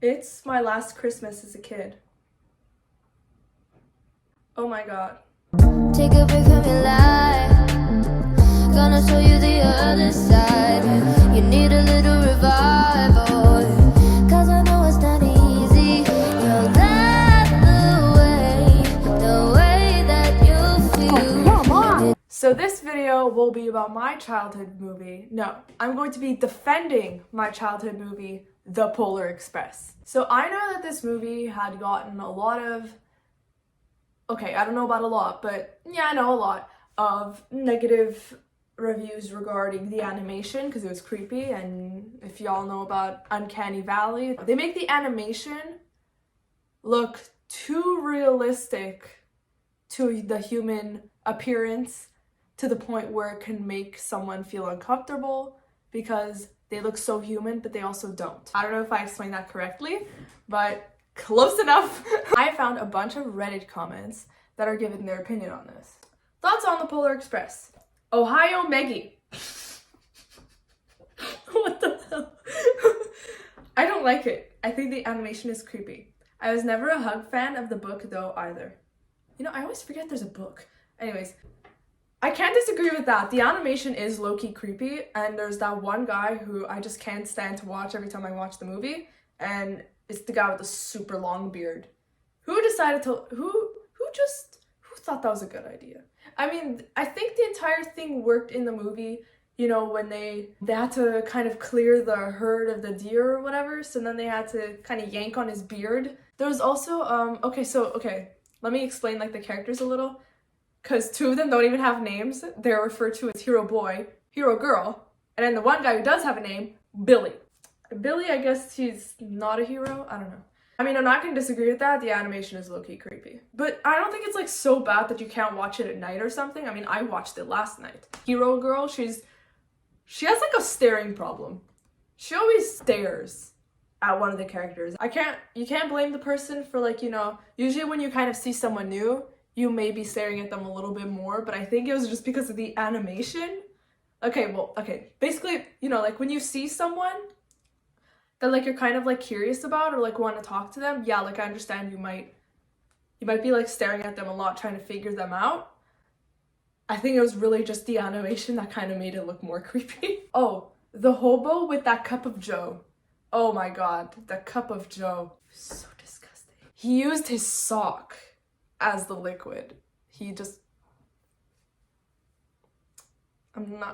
It's my last Christmas as a kid. Oh my god. Take a break from your life. Gonna show you the other side. You need a little revival. Cause I know it's not easy. You'll love the way that you feel. Come on. So this video will be about my childhood movie. No, I'm going to be defending my childhood movie, The Polar Express. So I know that this movie had gotten a lot of, okay, I don't know about a lot, but yeah, I know a lot of negative reviews regarding the animation because it was creepy, and if y'all know about Uncanny Valley, they make the animation look too realistic to the human appearance to the point where it can make someone feel uncomfortable because they look so human, but they also don't. I don't know if I explained that correctly, but close enough. I found a bunch of Reddit comments that are giving their opinion on this. Thoughts on the Polar Express? Ohio Meggie. What the hell? I don't like it. I think the animation is creepy. I was never a Hug fan of the book though either. You know, I always forget there's a book. Anyways, I can't disagree with that. The animation is low-key creepy, and there's that one guy who I just can't stand to watch every time I watch the movie, and it's the guy with the super long beard. Who decided to, who thought that was a good idea? I mean, I think the entire thing worked in the movie, you know, when they had to kind of clear the herd of the deer or whatever, so then they had to kind of yank on his beard. There was also, okay, let me explain like the characters a little. Because two of them don't even have names. They're referred to as Hero Boy, Hero Girl, and then the one guy who does have a name, Billy. Billy, I guess he's not a hero? I don't know. I mean, I'm not going to disagree with that. The animation is low-key creepy. But I don't think it's like so bad that you can't watch it at night or something. I mean, I watched it last night. Hero Girl, she has like a staring problem. She always stares at one of the characters. You can't blame the person for like, you know, usually when you kind of see someone new, you may be staring at them a little bit more, but I think it was just because of the animation. Okay, basically, you know, like when you see someone that like you're kind of like curious about or like want to talk to them, yeah, like I understand you might be like staring at them a lot trying to figure them out. I think it was really just the animation that kind of made it look more creepy. Oh, the hobo with that cup of joe. Oh my god, the cup of joe. So disgusting. He used his sock as the liquid.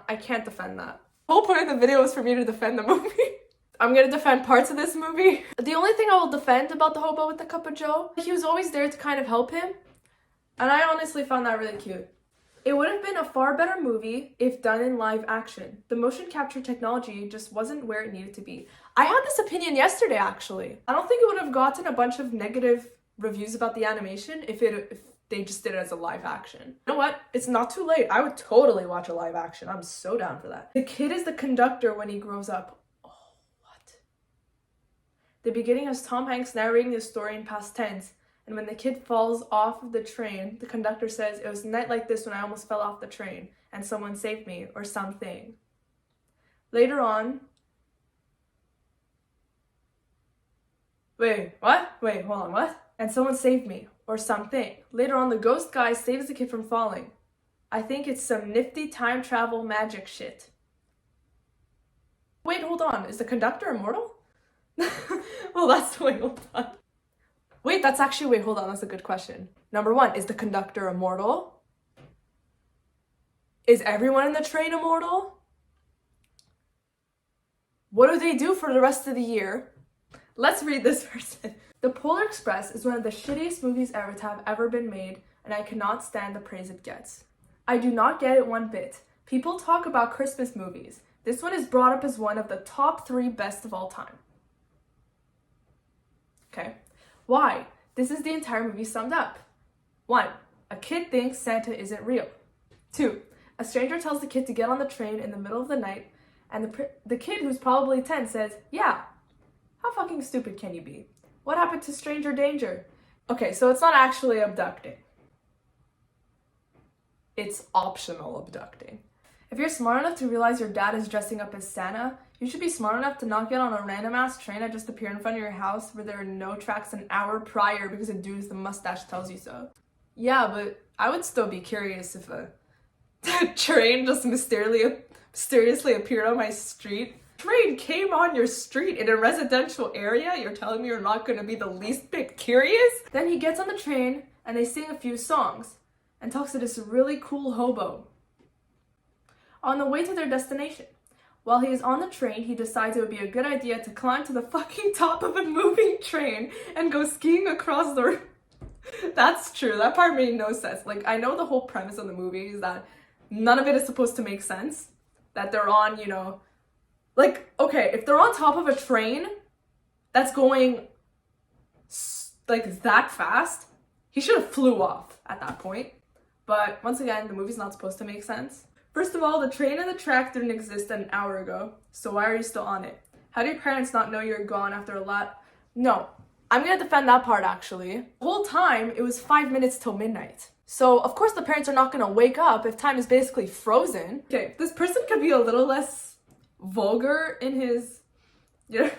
I can't defend that. The whole point of the video is for me to defend the movie. I'm gonna defend parts of this movie. The only thing I will defend about the hobo with the cup of joe, he was always there to kind of help him, and I honestly found that really cute. It would have been a far better movie if done in live action. The motion capture technology just wasn't where it needed to be. I had this opinion yesterday, actually. I don't think it would have gotten a bunch of negative reviews about the animation if they just did it as a live action. You know what? It's not too late. I would totally watch a live action. I'm so down for that. The kid is the conductor when he grows up. Oh, what? The beginning has Tom Hanks narrating the story in past tense, and when the kid falls off of the train, the conductor says, "It was a night like this when I almost fell off the train, and someone saved me," or something. Later on, wait, hold on, what? And someone saved me, or something. Later on, the ghost guy saves the kid from falling. I think it's some nifty time travel magic shit. Wait, hold on, is the conductor immortal? Well, hold on. Wait, hold on, that's a good question. Number one, is the conductor immortal? Is everyone in the train immortal? What do they do for the rest of the year? Let's read this person. The Polar Express is one of the shittiest movies ever to have ever been made, and I cannot stand the praise it gets. I do not get it one bit. People talk about Christmas movies. This one is brought up as one of the top 3 best of all time. Okay. Why? This is the entire movie summed up. 1. A kid thinks Santa isn't real. 2. A stranger tells the kid to get on the train in the middle of the night, and the kid, who's probably 10, says, "Yeah. How fucking stupid can you be? What happened to stranger danger?" Okay, so it's not actually abducting. It's optional abducting. If you're smart enough to realize your dad is dressing up as Santa, You should be smart enough to not get on a random ass train that just appear in front of your house where there are no tracks an hour prior because a dude with a mustache tells you so. Yeah, but I would still be curious if a train just mysteriously appeared on my street. Train came on your street in a residential area? You're telling me you're not going to be the least bit curious? Then he gets on the train and they sing a few songs and talks to this really cool hobo on the way to their destination. While he is on the train, he decides it would be a good idea to climb to the fucking top of a moving train and go skiing across the... That's true. That part made no sense. Like, I know the whole premise of the movie is that none of it is supposed to make sense. That they're on, you know... Like, okay, if they're on top of a train that's going, like, that fast, he should have flew off at that point. But, once again, the movie's not supposed to make sense. First of all, the train and the track didn't exist an hour ago, so why are you still on it? How do your parents not know you're gone after a lot? No, I'm gonna defend that part actually. The whole time, it was 5 minutes till midnight. So, of course the parents are not gonna wake up if time is basically frozen. Okay, this person could be a little less vulgar in his, you know,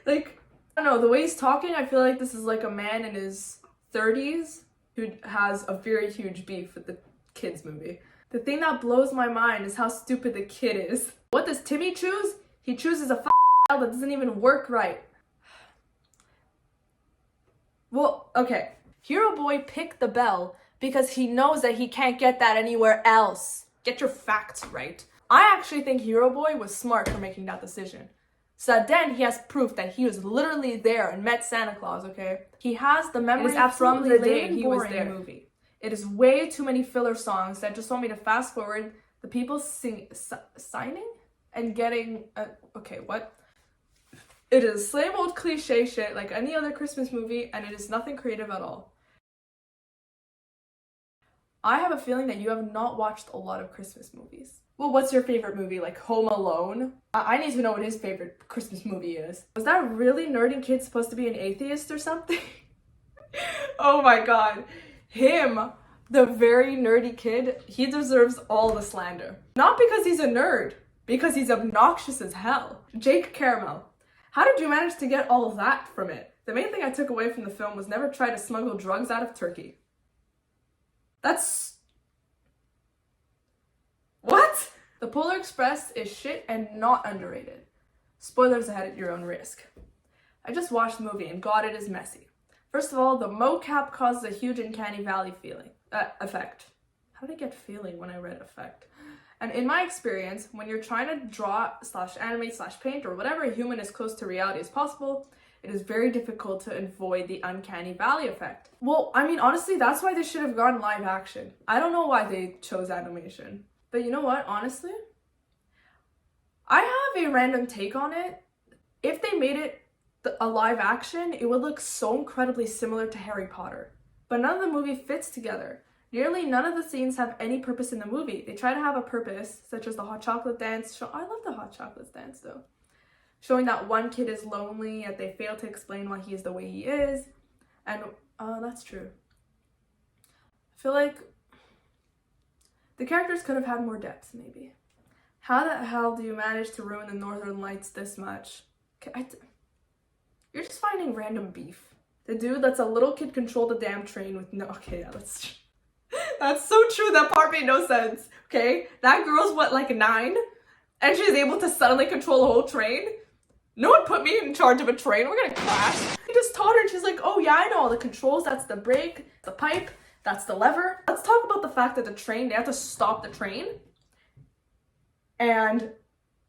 like, I don't know, the way he's talking, I feel like this is like a man in his 30s who has a very huge beef with the kids movie. The thing that blows my mind is how stupid the kid is. What does Timmy choose? He chooses a child that doesn't even work right. Well, okay. Hero Boy picked the bell because he knows that he can't get that anywhere else. Get your facts right. I actually think Hero Boy was smart for making that decision. So that then he has proof that he was literally there and met Santa Claus, okay? He has the memories from the day he was there. Movie. It is way too many filler songs that just want me to fast forward the people signing and getting okay, what? It is same old cliche shit like any other Christmas movie, and it is nothing creative at all. I have a feeling that you have not watched a lot of Christmas movies. Well, what's your favorite movie? Like Home Alone? I need to know what his favorite Christmas movie is. Was that really nerdy kid supposed to be an atheist or something? Oh my god. Him, the very nerdy kid, he deserves all the slander. Not because he's a nerd, because he's obnoxious as hell. Jake Caramel. How did you manage to get all of that from it? The main thing I took away from the film was never try to smuggle drugs out of Turkey. That's... What? The Polar Express is shit and not underrated. Spoilers ahead at your own risk. I just watched the movie and God, it is messy. First of all, the mocap causes a huge uncanny valley effect. How did I get feeling when I read effect? And in my experience, when you're trying to draw / animate / paint or whatever human as close to reality as possible, it is very difficult to avoid the uncanny valley effect. Well, I mean, honestly, that's why they should have gone live action. I don't know why they chose animation. But you know what, honestly? I have a random take on it. If they made it a live action, it would look so incredibly similar to Harry Potter. But none of the movie fits together. Nearly none of the scenes have any purpose in the movie. They try to have a purpose, such as the hot chocolate dance. I love the hot chocolate dance though. Showing that one kid is lonely, yet they fail to explain why he is the way he is. And, that's true. I feel like the characters could have had more depth, maybe. How the hell do you manage to ruin the Northern Lights this much? You're just finding random beef. The dude lets a little kid control the damn train with no... Okay, yeah, that's so true. That part made no sense, okay? That girl's, what, like 9? And she's able to suddenly control a whole train? No one put me in charge of a train. We're gonna crash. He just taught her and she's like, oh yeah, I know all the controls. That's the brake, the pipe, that's the lever. Let's talk about the fact that the train, they have to stop the train. And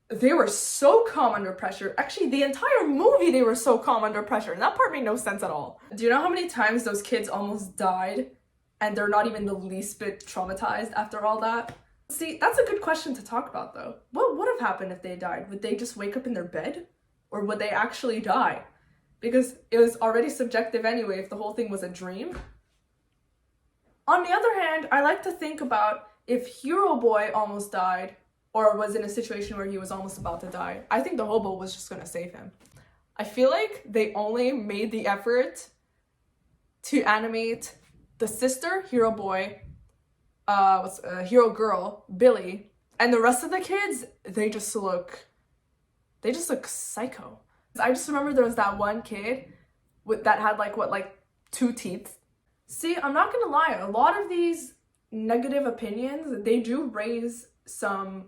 they were so calm under pressure. Actually, the entire movie, they were so calm under pressure. And that part made no sense at all. Do you know how many times those kids almost died and they're not even the least bit traumatized after all that? See, that's a good question to talk about though. What would have happened if they died? Would they just wake up in their bed? Or would they actually die? Because it was already subjective anyway if the whole thing was a dream. On the other hand, I like to think about if Hero Boy almost died or was in a situation where he was almost about to die. I think the hobo was just gonna save him. I feel like they only made the effort to animate the sister, Hero Boy, Hero Girl, Billy, and the rest of the kids, they just look they just look psycho. I just remember there was that one kid that had like 2 teeth. See, I'm not gonna lie, a lot of these negative opinions, they do raise some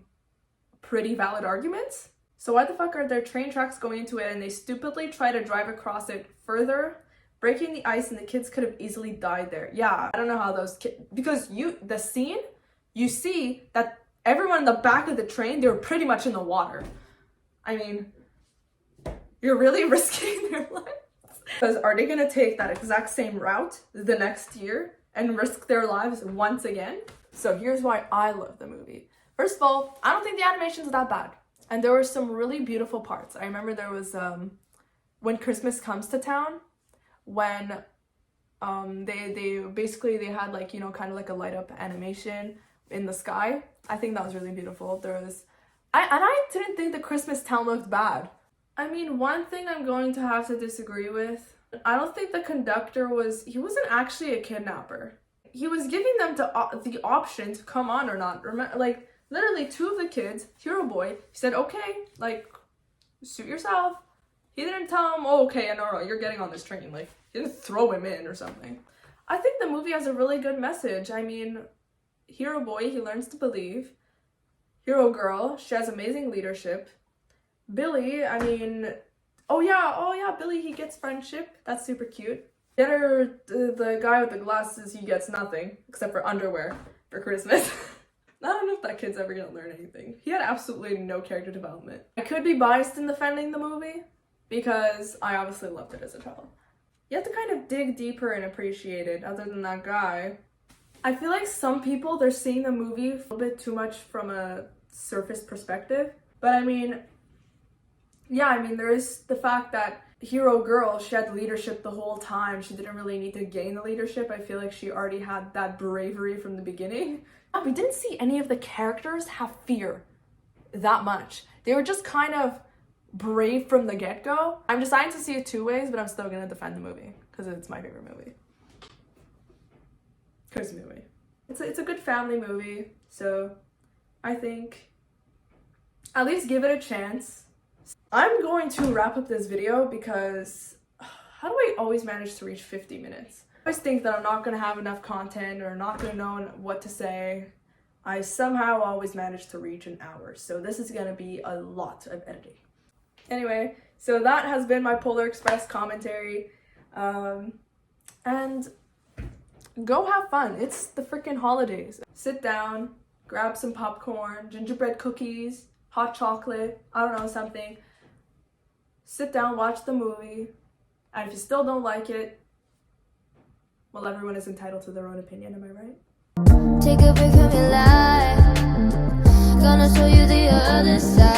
pretty valid arguments. So why the fuck are there train tracks going into it and they stupidly try to drive across it further, breaking the ice, and the kids could have easily died there. Yeah, I don't know how those kids, because the scene, you see that everyone in the back of the train, they were pretty much in the water. I mean, you're really risking their lives. Because are they gonna take that exact same route the next year and risk their lives once again? So here's why I love the movie. First of all, I don't think the animation's that bad. And there were some really beautiful parts. I remember there was when Christmas Comes to Town, when they had like, you know, kind of like a light up animation in the sky. I think that was really beautiful. I didn't think the Christmas Town looked bad. I mean, one thing I'm going to have to disagree with, I don't think the conductor he wasn't actually a kidnapper. He was giving them the option to come on or not. Remember, like, literally 2 of the kids, Hero Boy, he said, okay, like, suit yourself. He didn't tell him, oh, okay, no, you're getting on this train. Like, he didn't throw him in or something. I think the movie has a really good message. I mean, Hero Boy, he learns to believe. Hero Girl, she has amazing leadership. Billy, I mean, oh yeah, Billy, he gets friendship. That's super cute. The guy with the glasses, he gets nothing except for underwear for Christmas. I don't know if that kid's ever gonna learn anything. He had absolutely no character development. I could be biased in defending the movie because I obviously loved it as a child. You have to kind of dig deeper and appreciate it other than that guy. I feel like some people, they're seeing the movie a little bit too much from a surface perspective. But I mean, yeah, I mean, there is the fact that Hero Girl, she had leadership the whole time. She didn't really need to gain the leadership. I feel like she already had that bravery from the beginning. We didn't see any of the characters have fear that much. They were just kind of brave from the get-go. I'm deciding to see it 2 ways, but I'm still gonna defend the movie because it's my favorite movie. Crazy movie. It's a good family movie, so I think at least give it a chance. I'm going to wrap up this video because how do I always manage to reach 50 minutes? I always think that I'm not going to have enough content or not going to know what to say. I somehow always manage to reach an hour, so this is going to be a lot of editing. Anyway, so that has been my Polar Express commentary. And go have fun. It's the freaking holidays. Sit down, grab some popcorn, gingerbread cookies, hot chocolate, I don't know, something. Sit down, watch the movie, and if you still don't like it, well, everyone is entitled to their own opinion, am I right? Take a break from your life. Gonna show you the other side.